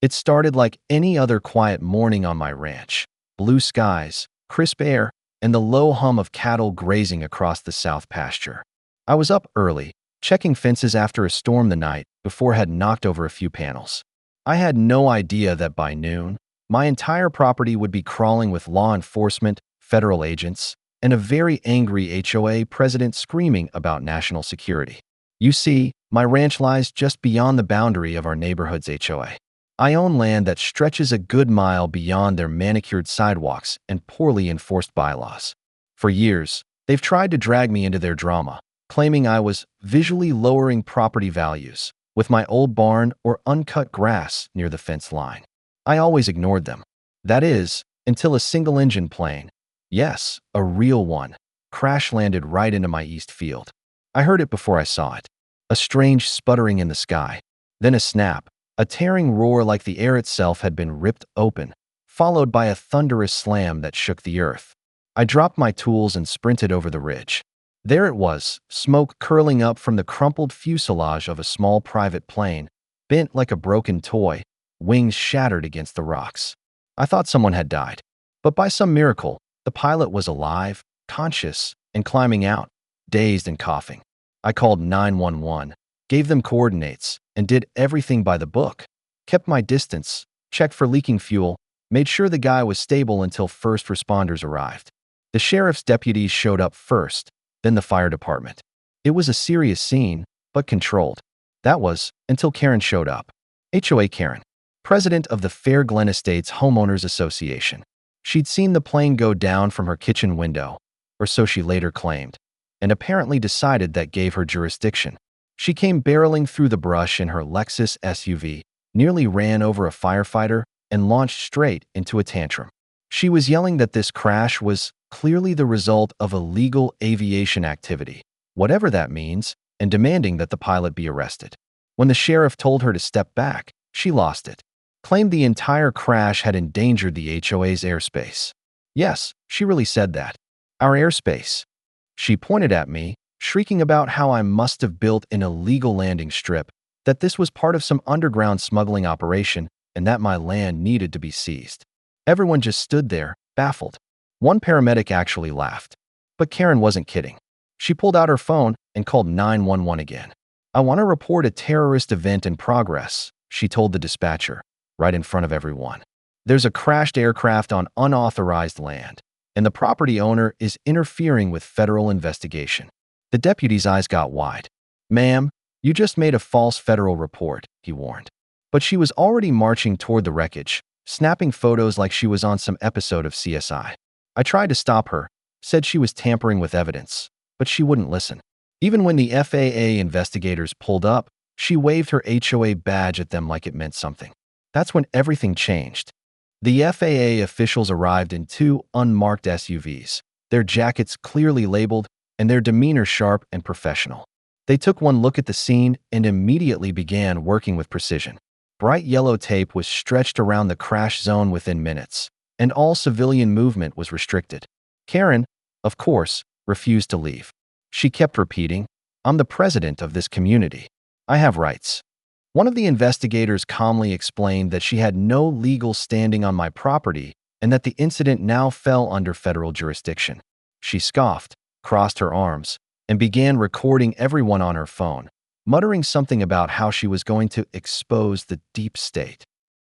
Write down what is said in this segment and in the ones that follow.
It started like any other quiet morning on my ranch. Blue skies, crisp air, and the low hum of cattle grazing across the south pasture. I was up early, checking fences after a storm the night before had knocked over a few panels. I had no idea that by noon, my entire property would be crawling with law enforcement, federal agents, and a very angry HOA president screaming about national security. You see, my ranch lies just beyond the boundary of our neighborhood's HOA. I own land that stretches a good mile beyond their manicured sidewalks and poorly enforced bylaws. For years, they've tried to drag me into their drama, claiming I was visually lowering property values with my old barn or uncut grass near the fence line. I always ignored them. That is, until a single-engine plane, yes, a real one, crash-landed right into my east field. I heard it before I saw it. A strange sputtering in the sky, then a snap, a tearing roar like the air itself had been ripped open, followed by a thunderous slam that shook the earth. I dropped my tools and sprinted over the ridge. There it was, smoke curling up from the crumpled fuselage of a small private plane, bent like a broken toy, wings shattered against the rocks. I thought someone had died. But by some miracle, the pilot was alive, conscious, and climbing out, dazed and coughing. I called 911, gave them coordinates, and did everything by the book. Kept my distance, checked for leaking fuel, made sure the guy was stable until first responders arrived. The sheriff's deputies showed up first, then the fire department. It was a serious scene, but controlled. That was, until Karen showed up. HOA Karen, president of the Fair Glen Estates Homeowners Association. She'd seen the plane go down from her kitchen window, or so she later claimed, and apparently decided that gave her jurisdiction. She came barreling through the brush in her Lexus SUV, nearly ran over a firefighter, and launched straight into a tantrum. She was yelling that this crash was clearly the result of illegal aviation activity, whatever that means, and demanding that the pilot be arrested. When the sheriff told her to step back, she lost it. Claimed the entire crash had endangered the HOA's airspace. Yes, she really said that. Our airspace. She pointed at me, shrieking about how I must have built an illegal landing strip, that this was part of some underground smuggling operation, and that my land needed to be seized. Everyone just stood there, baffled. One paramedic actually laughed. But Karen wasn't kidding. She pulled out her phone and called 911 again. I want to report a terrorist event in progress, she told the dispatcher, right in front of everyone. There's a crashed aircraft on unauthorized land, and the property owner is interfering with federal investigation. The deputy's eyes got wide. Ma'am, you just made a false federal report, he warned. But she was already marching toward the wreckage, snapping photos like she was on some episode of CSI. I tried to stop her, said she was tampering with evidence, but she wouldn't listen. Even when the FAA investigators pulled up, she waved her HOA badge at them like it meant something. That's when everything changed. The FAA officials arrived in two unmarked SUVs, their jackets clearly labeled and their demeanor sharp and professional. They took one look at the scene and immediately began working with precision. Bright yellow tape was stretched around the crash zone within minutes, and all civilian movement was restricted. Karen, of course, refused to leave. She kept repeating, "I'm the president of this community. I have rights." One of the investigators calmly explained that she had no legal standing on my property and that the incident now fell under federal jurisdiction. She scoffed, crossed her arms, and began recording everyone on her phone, muttering something about how she was going to expose the deep state.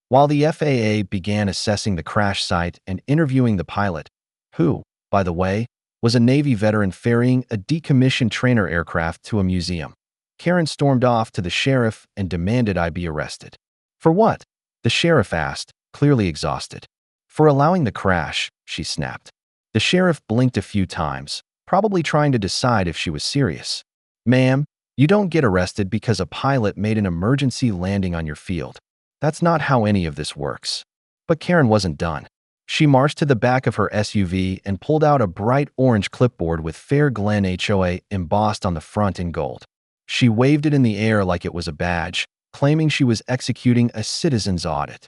While the FAA began assessing the crash site and interviewing the pilot, who, by the way, was a Navy veteran ferrying a decommissioned trainer aircraft to a museum, Karen stormed off to the sheriff and demanded I be arrested. For what? The sheriff asked, clearly exhausted. For allowing the crash, she snapped. The sheriff blinked a few times, probably trying to decide if she was serious. Ma'am, you don't get arrested because a pilot made an emergency landing on your field. That's not how any of this works. But Karen wasn't done. She marched to the back of her SUV and pulled out a bright orange clipboard with Fair Glen HOA embossed on the front in gold. She waved it in the air like it was a badge, claiming she was executing a citizen's audit.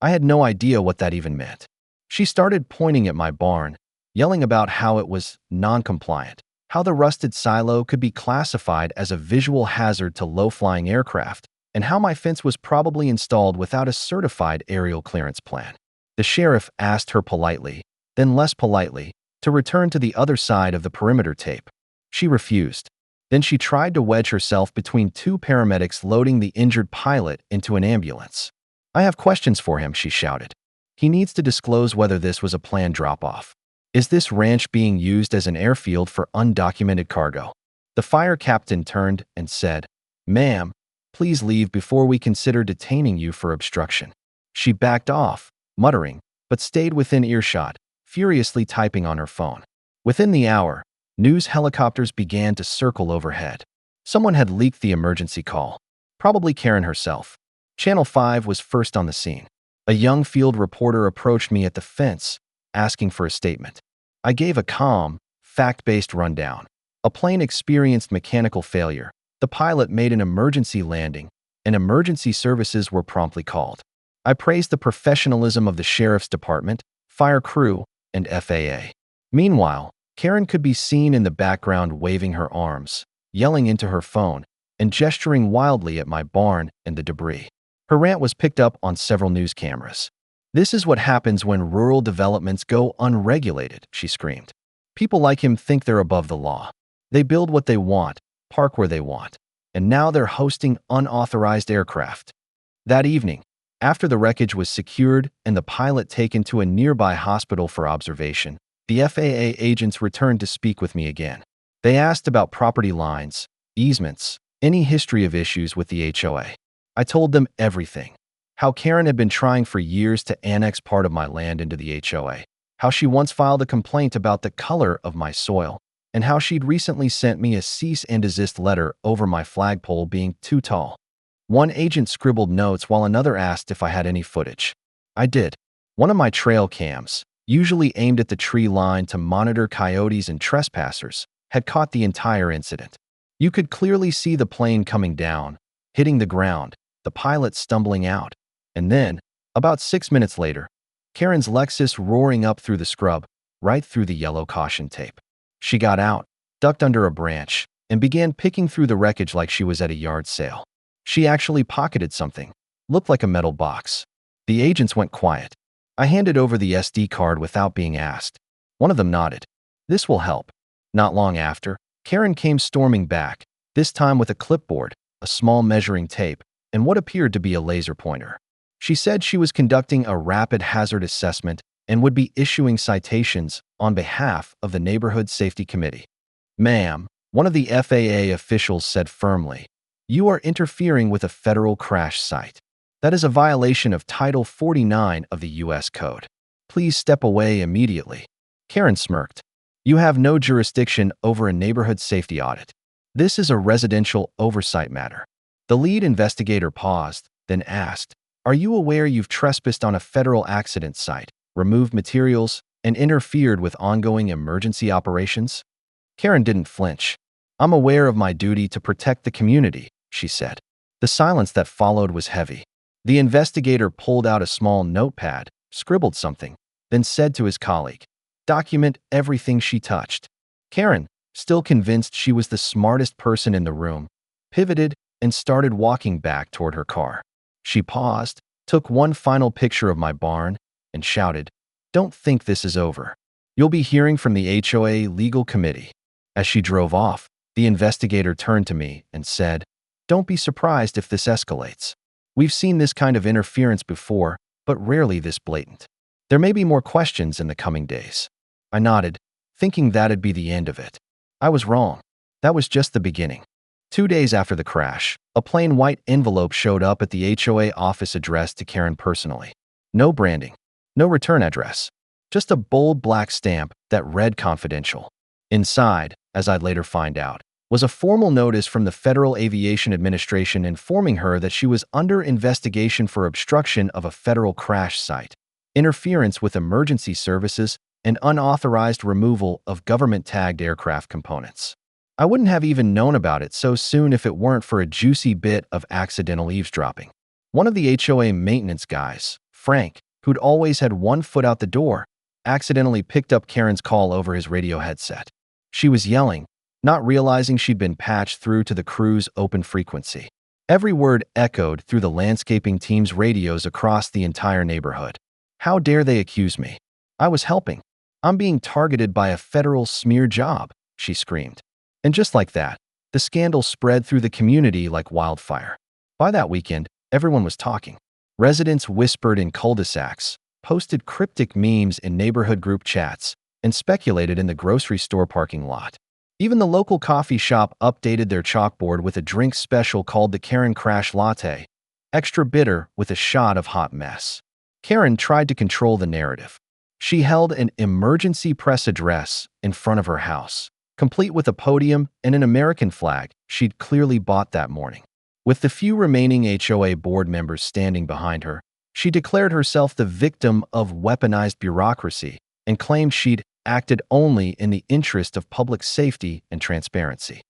I had no idea what that even meant. She started pointing at my barn, yelling about how it was non-compliant, how the rusted silo could be classified as a visual hazard to low-flying aircraft, and how my fence was probably installed without a certified aerial clearance plan. The sheriff asked her politely, then less politely, to return to the other side of the perimeter tape. She refused. Then she tried to wedge herself between two paramedics loading the injured pilot into an ambulance. "I have questions for him," she shouted. "He needs to disclose whether this was a planned drop-off. Is this ranch being used as an airfield for undocumented cargo?" The fire captain turned and said, "Ma'am, please leave before we consider detaining you for obstruction." She backed off, muttering, but stayed within earshot, furiously typing on her phone. Within the hour, news helicopters began to circle overhead. Someone had leaked the emergency call, probably Karen herself. Channel 5 was first on the scene. A young field reporter approached me at the fence, asking for a statement. I gave a calm, fact-based rundown. A plane experienced mechanical failure. The pilot made an emergency landing, and emergency services were promptly called. I praised the professionalism of the sheriff's department, fire crew, and FAA. Meanwhile, Karen could be seen in the background waving her arms, yelling into her phone, and gesturing wildly at my barn and the debris. Her rant was picked up on several news cameras. "This is what happens when rural developments go unregulated," she screamed. "People like him think they're above the law. They build what they want, park where they want, and now they're hosting unauthorized aircraft." That evening, after the wreckage was secured and the pilot taken to a nearby hospital for observation, the FAA agents returned to speak with me again. They asked about property lines, easements, any history of issues with the HOA. I told them everything. How Karen had been trying for years to annex part of my land into the HOA. How she once filed a complaint about the color of my soil. And how she'd recently sent me a cease and desist letter over my flagpole being too tall. One agent scribbled notes while another asked if I had any footage. I did. One of my trail cams, usually aimed at the tree line to monitor coyotes and trespassers, had caught the entire incident. You could clearly see the plane coming down, hitting the ground, the pilot stumbling out, and then, about 6 minutes later, Karen's Lexus roaring up through the scrub, right through the yellow caution tape. She got out, ducked under a branch, and began picking through the wreckage like she was at a yard sale. She actually pocketed something, looked like a metal box. The agents went quiet. I handed over the SD card without being asked. One of them nodded. "This will help." Not long after, Karen came storming back, this time with a clipboard, a small measuring tape, and what appeared to be a laser pointer. She said she was conducting a rapid hazard assessment and would be issuing citations on behalf of the Neighborhood Safety Committee. "Ma'am," one of the FAA officials said firmly, "you are interfering with a federal crash site. That is a violation of Title 49 of the U.S. Code. Please step away immediately." Karen smirked. "You have no jurisdiction over a neighborhood safety audit. This is a residential oversight matter." The lead investigator paused, then asked, "Are you aware you've trespassed on a federal accident site, removed materials, and interfered with ongoing emergency operations?" Karen didn't flinch. "I'm aware of my duty to protect the community," she said. The silence that followed was heavy. The investigator pulled out a small notepad, scribbled something, then said to his colleague, "Document everything she touched." Karen, still convinced she was the smartest person in the room, pivoted and started walking back toward her car. She paused, took one final picture of my barn, and shouted, "Don't think this is over. You'll be hearing from the HOA legal committee." As she drove off, the investigator turned to me and said, "Don't be surprised if this escalates. We've seen this kind of interference before, but rarely this blatant. There may be more questions in the coming days." I nodded, thinking that'd be the end of it. I was wrong. That was just the beginning. 2 days after the crash, a plain white envelope showed up at the HOA office addressed to Karen personally. No branding, no return address, just a bold black stamp that read confidential. Inside, as I'd later find out, was a formal notice from the Federal Aviation Administration informing her that she was under investigation for obstruction of a federal crash site, interference with emergency services, and unauthorized removal of government-tagged aircraft components. I wouldn't have even known about it so soon if it weren't for a juicy bit of accidental eavesdropping. One of the HOA maintenance guys, Frank, who'd always had one foot out the door, accidentally picked up Karen's call over his radio headset. She was yelling, not realizing she'd been patched through to the crew's open frequency. Every word echoed through the landscaping team's radios across the entire neighborhood. How dare they accuse me? I was helping. I'm being targeted by a federal smear job, she screamed. And just like that, the scandal spread through the community like wildfire. By that weekend, everyone was talking. Residents whispered in cul-de-sacs, posted cryptic memes in neighborhood group chats, and speculated in the grocery store parking lot. Even the local coffee shop updated their chalkboard with a drink special called the Karen Crash Latte, extra bitter with a shot of hot mess. Karen tried to control the narrative. She held an emergency press address in front of her house, complete with a podium and an American flag she'd clearly bought that morning. With the few remaining HOA board members standing behind her, she declared herself the victim of weaponized bureaucracy and claimed she'd acted only in the interest of public safety and transparency.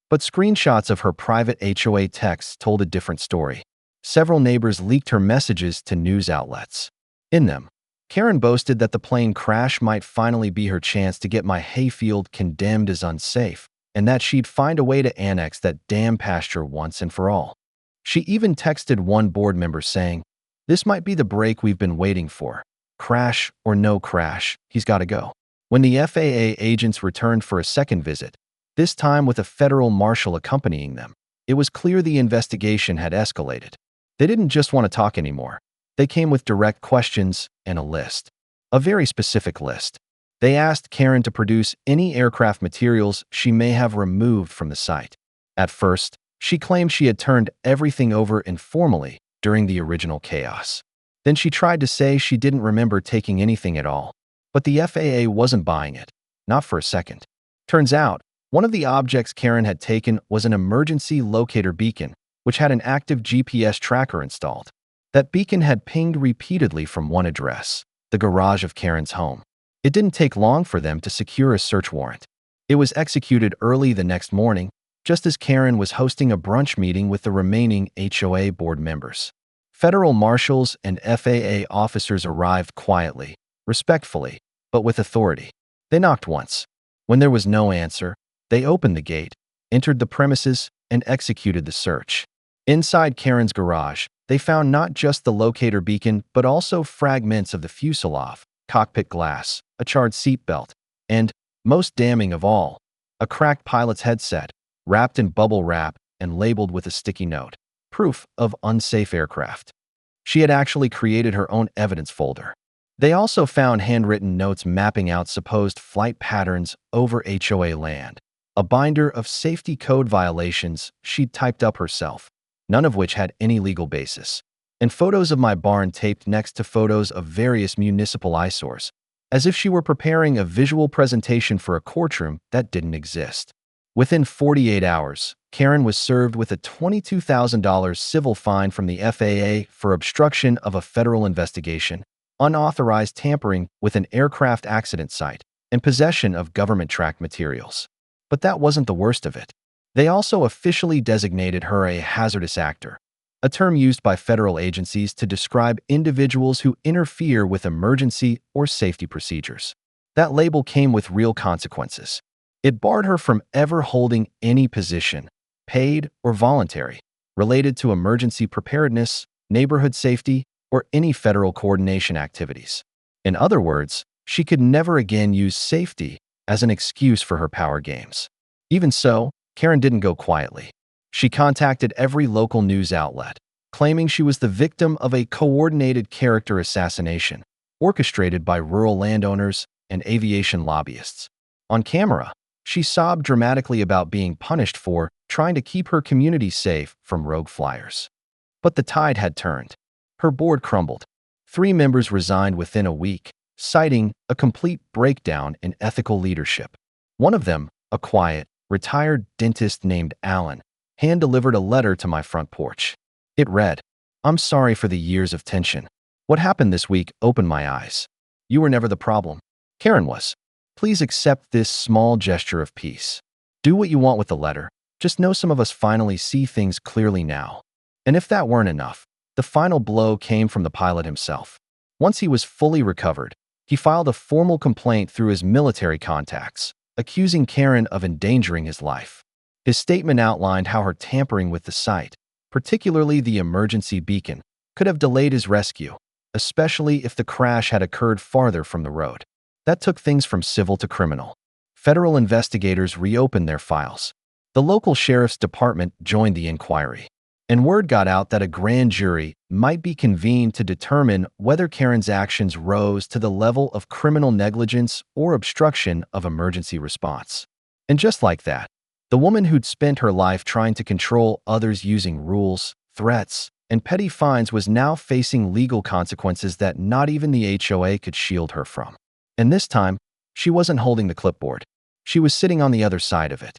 But screenshots of her private HOA texts told a different story. Several neighbors leaked her messages to news outlets. In them, Karen boasted that the plane crash might finally be her chance to get my hayfield condemned as unsafe, and that she'd find a way to annex that damn pasture once and for all. She even texted one board member saying, "This might be the break we've been waiting for. Crash or no crash, he's got to go." When the FAA agents returned for a second visit, this time with a federal marshal accompanying them, it was clear the investigation had escalated. They didn't just want to talk anymore. They came with direct questions and a list. A very specific list. They asked Karen to produce any aircraft materials she may have removed from the site. At first, she claimed she had turned everything over informally during the original chaos. Then she tried to say she didn't remember taking anything at all. But the FAA wasn't buying it, not for a second. Turns out, one of the objects Karen had taken was an emergency locator beacon, which had an active GPS tracker installed. That beacon had pinged repeatedly from one address, the garage of Karen's home. It didn't take long for them to secure a search warrant. It was executed early the next morning, just as Karen was hosting a brunch meeting with the remaining HOA board members. Federal marshals and FAA officers arrived quietly, respectfully, but with authority. They knocked once. When there was no answer, they opened the gate, entered the premises, and executed the search. Inside Karen's garage, they found not just the locator beacon, but also fragments of the fuselage, cockpit glass, a charred seatbelt, and, most damning of all, a cracked pilot's headset, wrapped in bubble wrap and labeled with a sticky note. Proof of unsafe aircraft. She had actually created her own evidence folder. They also found handwritten notes mapping out supposed flight patterns over HOA land, a binder of safety code violations she'd typed up herself, none of which had any legal basis, and photos of my barn taped next to photos of various municipal eyesores, as if she were preparing a visual presentation for a courtroom that didn't exist. Within 48 hours, Karen was served with a $22,000 civil fine from the FAA for obstruction of a federal investigation, unauthorized tampering with an aircraft accident site, and possession of government-tracked materials. But that wasn't the worst of it. They also officially designated her a hazardous actor, a term used by federal agencies to describe individuals who interfere with emergency or safety procedures. That label came with real consequences. It barred her from ever holding any position, paid or voluntary, related to emergency preparedness, neighborhood safety, or any federal coordination activities. In other words, she could never again use safety as an excuse for her power games. Even so, Karen didn't go quietly. She contacted every local news outlet, claiming she was the victim of a coordinated character assassination, orchestrated by rural landowners and aviation lobbyists. On camera, she sobbed dramatically about being punished for trying to keep her community safe from rogue flyers. But the tide had turned. Her board crumbled. 3 members resigned within a week, citing a complete breakdown in ethical leadership. One of them, a quiet, retired dentist named Alan, hand-delivered a letter to my front porch. It read, "I'm sorry for the years of tension. What happened this week opened my eyes. You were never the problem. Karen was. Please accept this small gesture of peace. Do what you want with the letter. Just know some of us finally see things clearly now." And if that weren't enough, the final blow came from the pilot himself. Once he was fully recovered, he filed a formal complaint through his military contacts, accusing Karen of endangering his life. His statement outlined how her tampering with the site, particularly the emergency beacon, could have delayed his rescue, especially if the crash had occurred farther from the road. That took things from civil to criminal. Federal investigators reopened their files. The local sheriff's department joined the inquiry, and word got out that a grand jury might be convened to determine whether Karen's actions rose to the level of criminal negligence or obstruction of emergency response. And just like that, the woman who'd spent her life trying to control others using rules, threats, and petty fines was now facing legal consequences that not even the HOA could shield her from. And this time, she wasn't holding the clipboard. She was sitting on the other side of it.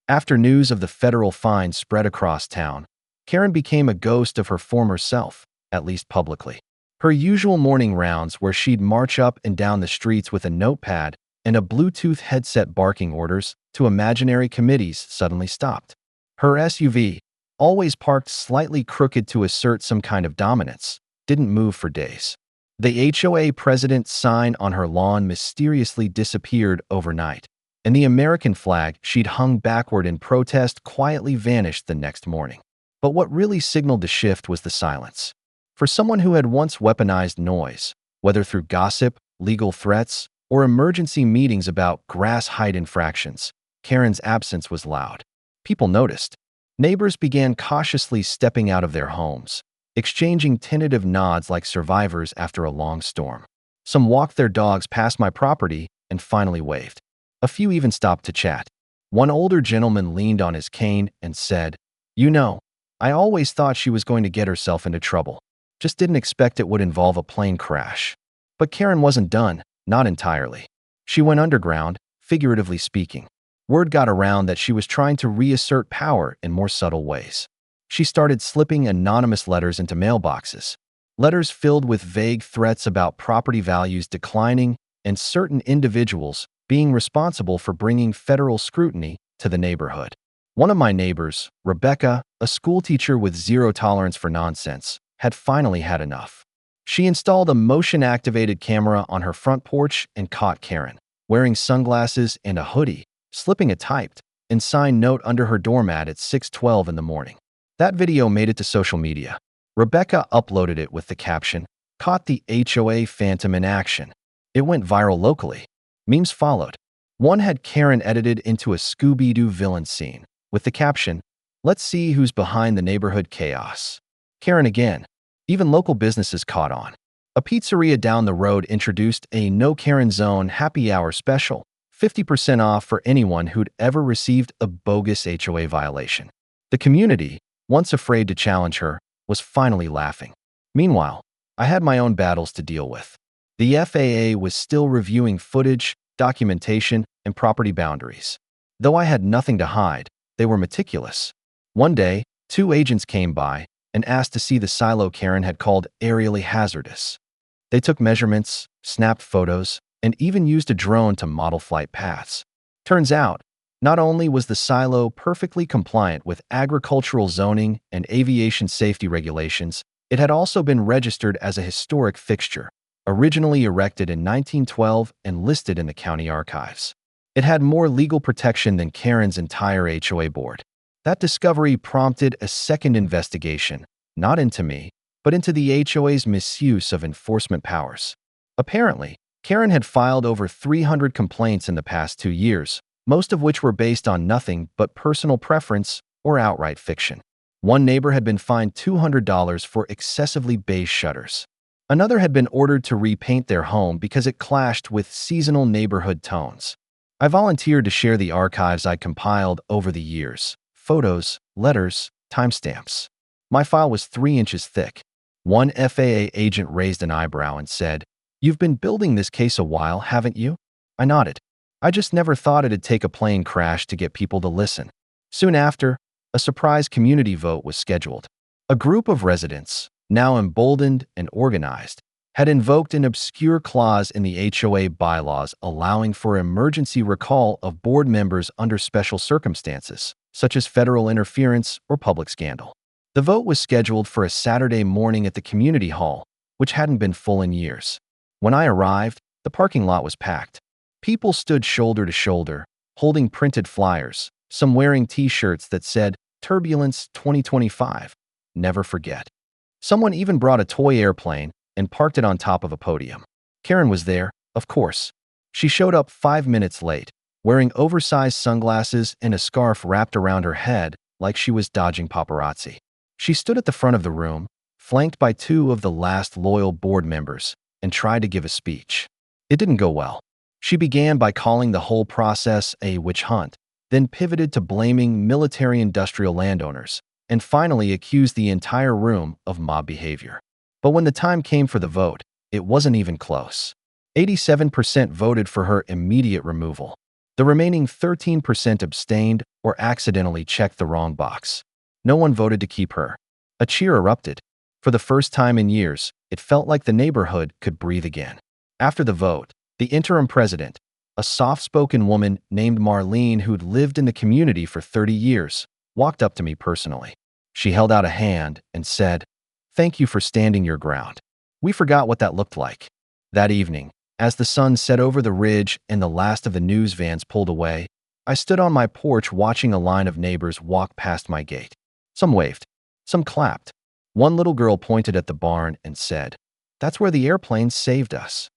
After news of the federal fine spread across town, Karen became a ghost of her former self, at least publicly. Her usual morning rounds where she'd march up and down the streets with a notepad and a Bluetooth headset barking orders to imaginary committees suddenly stopped. Her SUV, always parked slightly crooked to assert some kind of dominance, didn't move for days. The HOA president's sign on her lawn mysteriously disappeared overnight, and the American flag she'd hung backward in protest quietly vanished the next morning. But what really signaled the shift was the silence. For someone who had once weaponized noise, whether through gossip, legal threats, or emergency meetings about grass height infractions, Karen's absence was loud. People noticed. Neighbors began cautiously stepping out of their homes, exchanging tentative nods like survivors after a long storm. Some walked their dogs past my property and finally waved. A few even stopped to chat. One older gentleman leaned on his cane and said, "You know, I always thought she was going to get herself into trouble. Just didn't expect it would involve a plane crash." But Karen wasn't done, not entirely. She went underground, figuratively speaking. Word got around that she was trying to reassert power in more subtle ways. She started slipping anonymous letters into mailboxes. Letters filled with vague threats about property values declining and certain individuals being responsible for bringing federal scrutiny to the neighborhood. One of my neighbors, Rebecca, a schoolteacher with zero tolerance for nonsense, had finally had enough. She installed a motion-activated camera on her front porch and caught Karen, wearing sunglasses and a hoodie, slipping a typed and signed note under her doormat at 6:12 in the morning. That video made it to social media. Rebecca uploaded it with the caption, "Caught the HOA Phantom in action." It went viral locally. Memes followed. One had Karen edited into a Scooby-Doo villain scene, with the caption, "Let's see who's behind the neighborhood chaos." Karen again. Even local businesses caught on. A pizzeria down the road introduced a No Karen Zone happy hour special, 50% off for anyone who'd ever received a bogus HOA violation. The community, once afraid to challenge her, was finally laughing. Meanwhile, I had my own battles to deal with. The FAA was still reviewing footage, documentation, and property boundaries. Though I had nothing to hide, they were meticulous. One day, 2 agents came by and asked to see the silo Karen had called aerially hazardous. They took measurements, snapped photos, and even used a drone to model flight paths. Turns out, not only was the silo perfectly compliant with agricultural zoning and aviation safety regulations, it had also been registered as a historic fixture, originally erected in 1912 and listed in the county archives. It had more legal protection than Karen's entire HOA board. That discovery prompted a second investigation, not into me, but into the HOA's misuse of enforcement powers. Apparently, Karen had filed over 300 complaints in the past 2 years, most of which were based on nothing but personal preference or outright fiction. One neighbor had been fined $200 for excessively beige shutters. Another had been ordered to repaint their home because it clashed with seasonal neighborhood tones. I volunteered to share the archives I'd compiled over the years. Photos, letters, timestamps. My file was 3 inches thick. One FAA agent raised an eyebrow and said, "You've been building this case a while, haven't you?" I nodded. I just never thought it'd take a plane crash to get people to listen. Soon after, a surprise community vote was scheduled. A group of residents, now emboldened and organized, had invoked an obscure clause in the HOA bylaws allowing for emergency recall of board members under special circumstances, such as federal interference or public scandal. The vote was scheduled for a Saturday morning at the community hall, which hadn't been full in years. When I arrived, the parking lot was packed. People stood shoulder to shoulder, holding printed flyers, some wearing T-shirts that said, "Turbulence 2025." never forget. Someone even brought a toy airplane and parked it on top of a podium. Karen was there, of course. She showed up 5 minutes late, wearing oversized sunglasses and a scarf wrapped around her head like she was dodging paparazzi. She stood at the front of the room, flanked by two of the last loyal board members, and tried to give a speech. It didn't go well. She began by calling the whole process a witch hunt, then pivoted to blaming military-industrial landowners, and finally accused the entire room of mob behavior. But when the time came for the vote, it wasn't even close. 87% voted for her immediate removal. The remaining 13% abstained or accidentally checked the wrong box. No one voted to keep her. A cheer erupted. For the first time in years, it felt like the neighborhood could breathe again. After the vote, the interim president, a soft-spoken woman named Marlene who'd lived in the community for 30 years, walked up to me personally. She held out a hand and said, "Thank you for standing your ground. We forgot what that looked like." That evening, as the sun set over the ridge and the last of the news vans pulled away, I stood on my porch watching a line of neighbors walk past my gate. Some waved. Some clapped. One little girl pointed at the barn and said, "That's where the airplane saved us."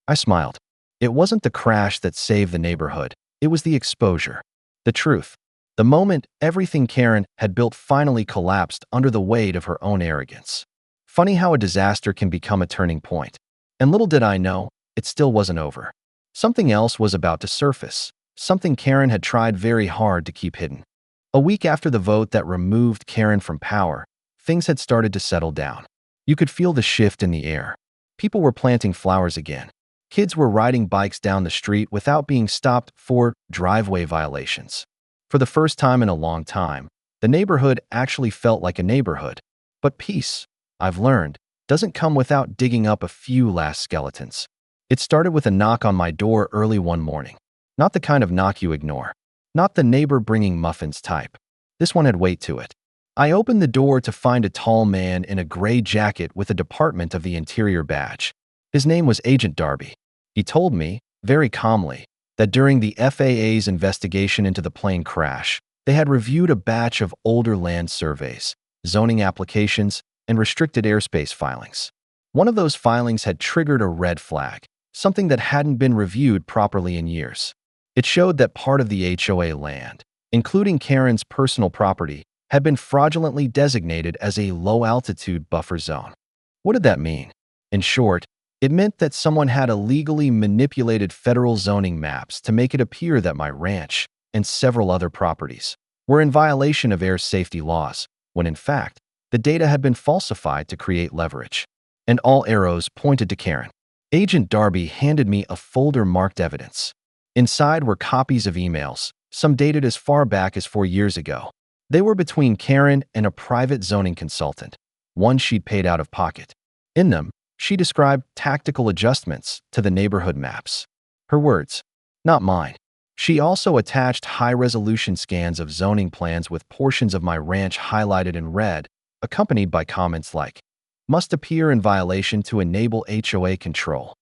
I smiled. It wasn't the crash that saved the neighborhood. It was the exposure. The truth. The moment everything Karen had built finally collapsed under the weight of her own arrogance. Funny how a disaster can become a turning point. And little did I know, it still wasn't over. Something else was about to surface. Something Karen had tried very hard to keep hidden. A week after the vote that removed Karen from power, things had started to settle down. You could feel the shift in the air. People were planting flowers again. Kids were riding bikes down the street without being stopped for driveway violations. For the first time in a long time, the neighborhood actually felt like a neighborhood. But peace, I've learned, doesn't come without digging up a few last skeletons. It started with a knock on my door early one morning. Not the kind of knock you ignore. Not the neighbor bringing muffins type. This one had weight to it. I opened the door to find a tall man in a gray jacket with a Department of the Interior badge. His name was Agent Darby. He told me, very calmly, that during the FAA's investigation into the plane crash, they had reviewed a batch of older land surveys, zoning applications, and restricted airspace filings. One of those filings had triggered a red flag, something that hadn't been reviewed properly in years. It showed that part of the HOA land, including Karen's personal property, had been fraudulently designated as a low-altitude buffer zone. What did that mean? In short, it meant that someone had illegally manipulated federal zoning maps to make it appear that my ranch and several other properties were in violation of air safety laws, when in fact, the data had been falsified to create leverage. And all arrows pointed to Karen. Agent Darby handed me a folder marked evidence. Inside were copies of emails, some dated as far back as 4 years ago. They were between Karen and a private zoning consultant, one she'd paid out of pocket. In them, she described tactical adjustments to the neighborhood maps. Her words, not mine. She also attached high-resolution scans of zoning plans with portions of my ranch highlighted in red, accompanied by comments like, "Must appear in violation to enable HOA control."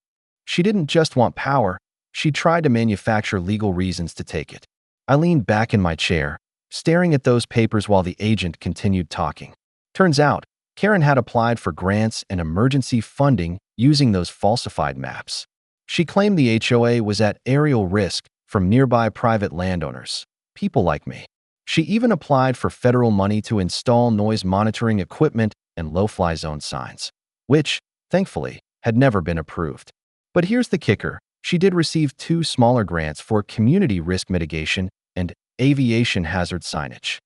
She didn't just want power, she tried to manufacture legal reasons to take it. I leaned back in my chair, staring at those papers while the agent continued talking. Turns out, Karen had applied for grants and emergency funding using those falsified maps. She claimed the HOA was at aerial risk from nearby private landowners, people like me. She even applied for federal money to install noise monitoring equipment and low-fly zone signs, which, thankfully, had never been approved. But here's the kicker. She did receive 2 smaller grants for community risk mitigation and aviation hazard signage.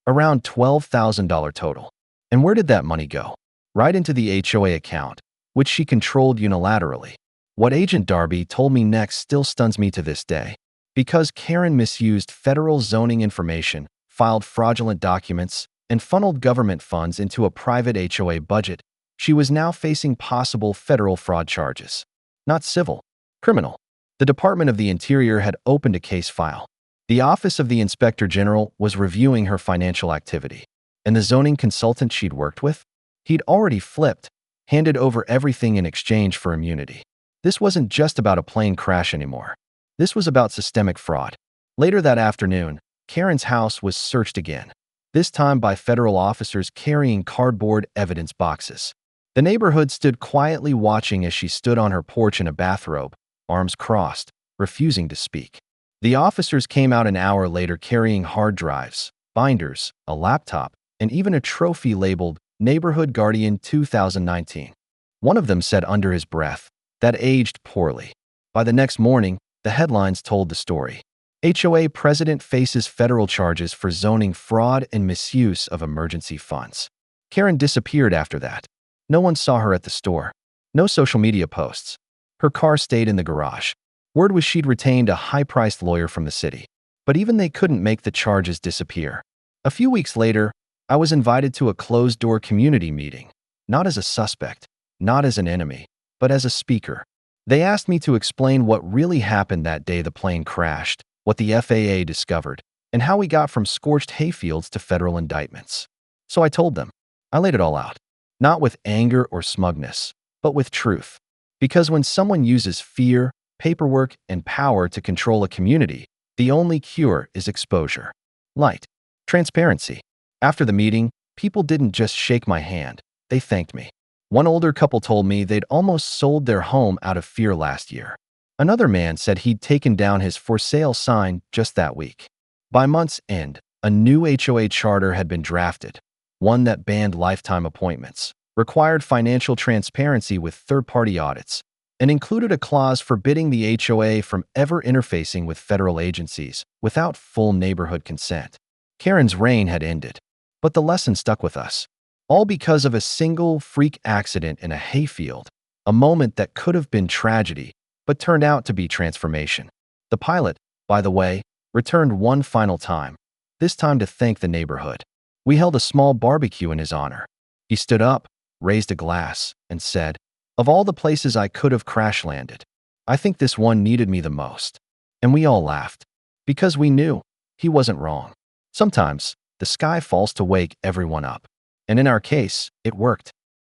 Around $12,000 total. And where did that money go? Right into the HOA account, which she controlled unilaterally. What Agent Darby told me next still stuns me to this day. Because Karen misused federal zoning information, filed fraudulent documents, and funneled government funds into a private HOA budget, she was now facing possible federal fraud charges. Not civil, criminal. The Department of the Interior had opened a case file. The Office of the Inspector General was reviewing her financial activity. And the zoning consultant she'd worked with? He'd already flipped, handed over everything in exchange for immunity. This wasn't just about a plane crash anymore. This was about systemic fraud. Later that afternoon, Karen's house was searched again. this time by federal officers carrying cardboard evidence boxes. The neighborhood stood quietly watching as she stood on her porch in a bathrobe, arms crossed, refusing to speak. The officers came out an hour later carrying hard drives, binders, a laptop, and even a trophy labeled Neighborhood Guardian 2019. One of them said under his breath, "That aged poorly." By the next morning, the headlines told the story. HOA president faces federal charges for zoning fraud and misuse of emergency funds. Karen disappeared after that. No one saw her at the store. No social media posts. Her car stayed in the garage. Word was she'd retained a high-priced lawyer from the city. But even they couldn't make the charges disappear. A few weeks later, I was invited to a closed-door community meeting, not as a suspect, not as an enemy, but as a speaker. They asked me to explain what really happened that day the plane crashed, what the FAA discovered, and how we got from scorched hayfields to federal indictments. So I told them. I laid it all out. Not with anger or smugness, but with truth. Because when someone uses fear, paperwork, and power to control a community, the only cure is exposure. Light. Transparency. After the meeting, people didn't just shake my hand, they thanked me. One older couple told me they'd almost sold their home out of fear last year. Another man said he'd taken down his for sale sign just that week. By month's end, a new HOA charter had been drafted, one that banned lifetime appointments, required financial transparency with third-party audits, and included a clause forbidding the HOA from ever interfacing with federal agencies without full neighborhood consent. Karen's reign had ended, but the lesson stuck with us. All because of a single freak accident in a hayfield, a moment that could have been tragedy, but turned out to be transformation. The pilot, by the way, returned one final time, this time to thank the neighborhood. We held a small barbecue in his honor. He stood up, raised a glass, and said, "Of all the places I could have crash-landed, I think this one needed me the most." And we all laughed, because we knew he wasn't wrong. Sometimes, the sky falls to wake everyone up. And in our case, it worked.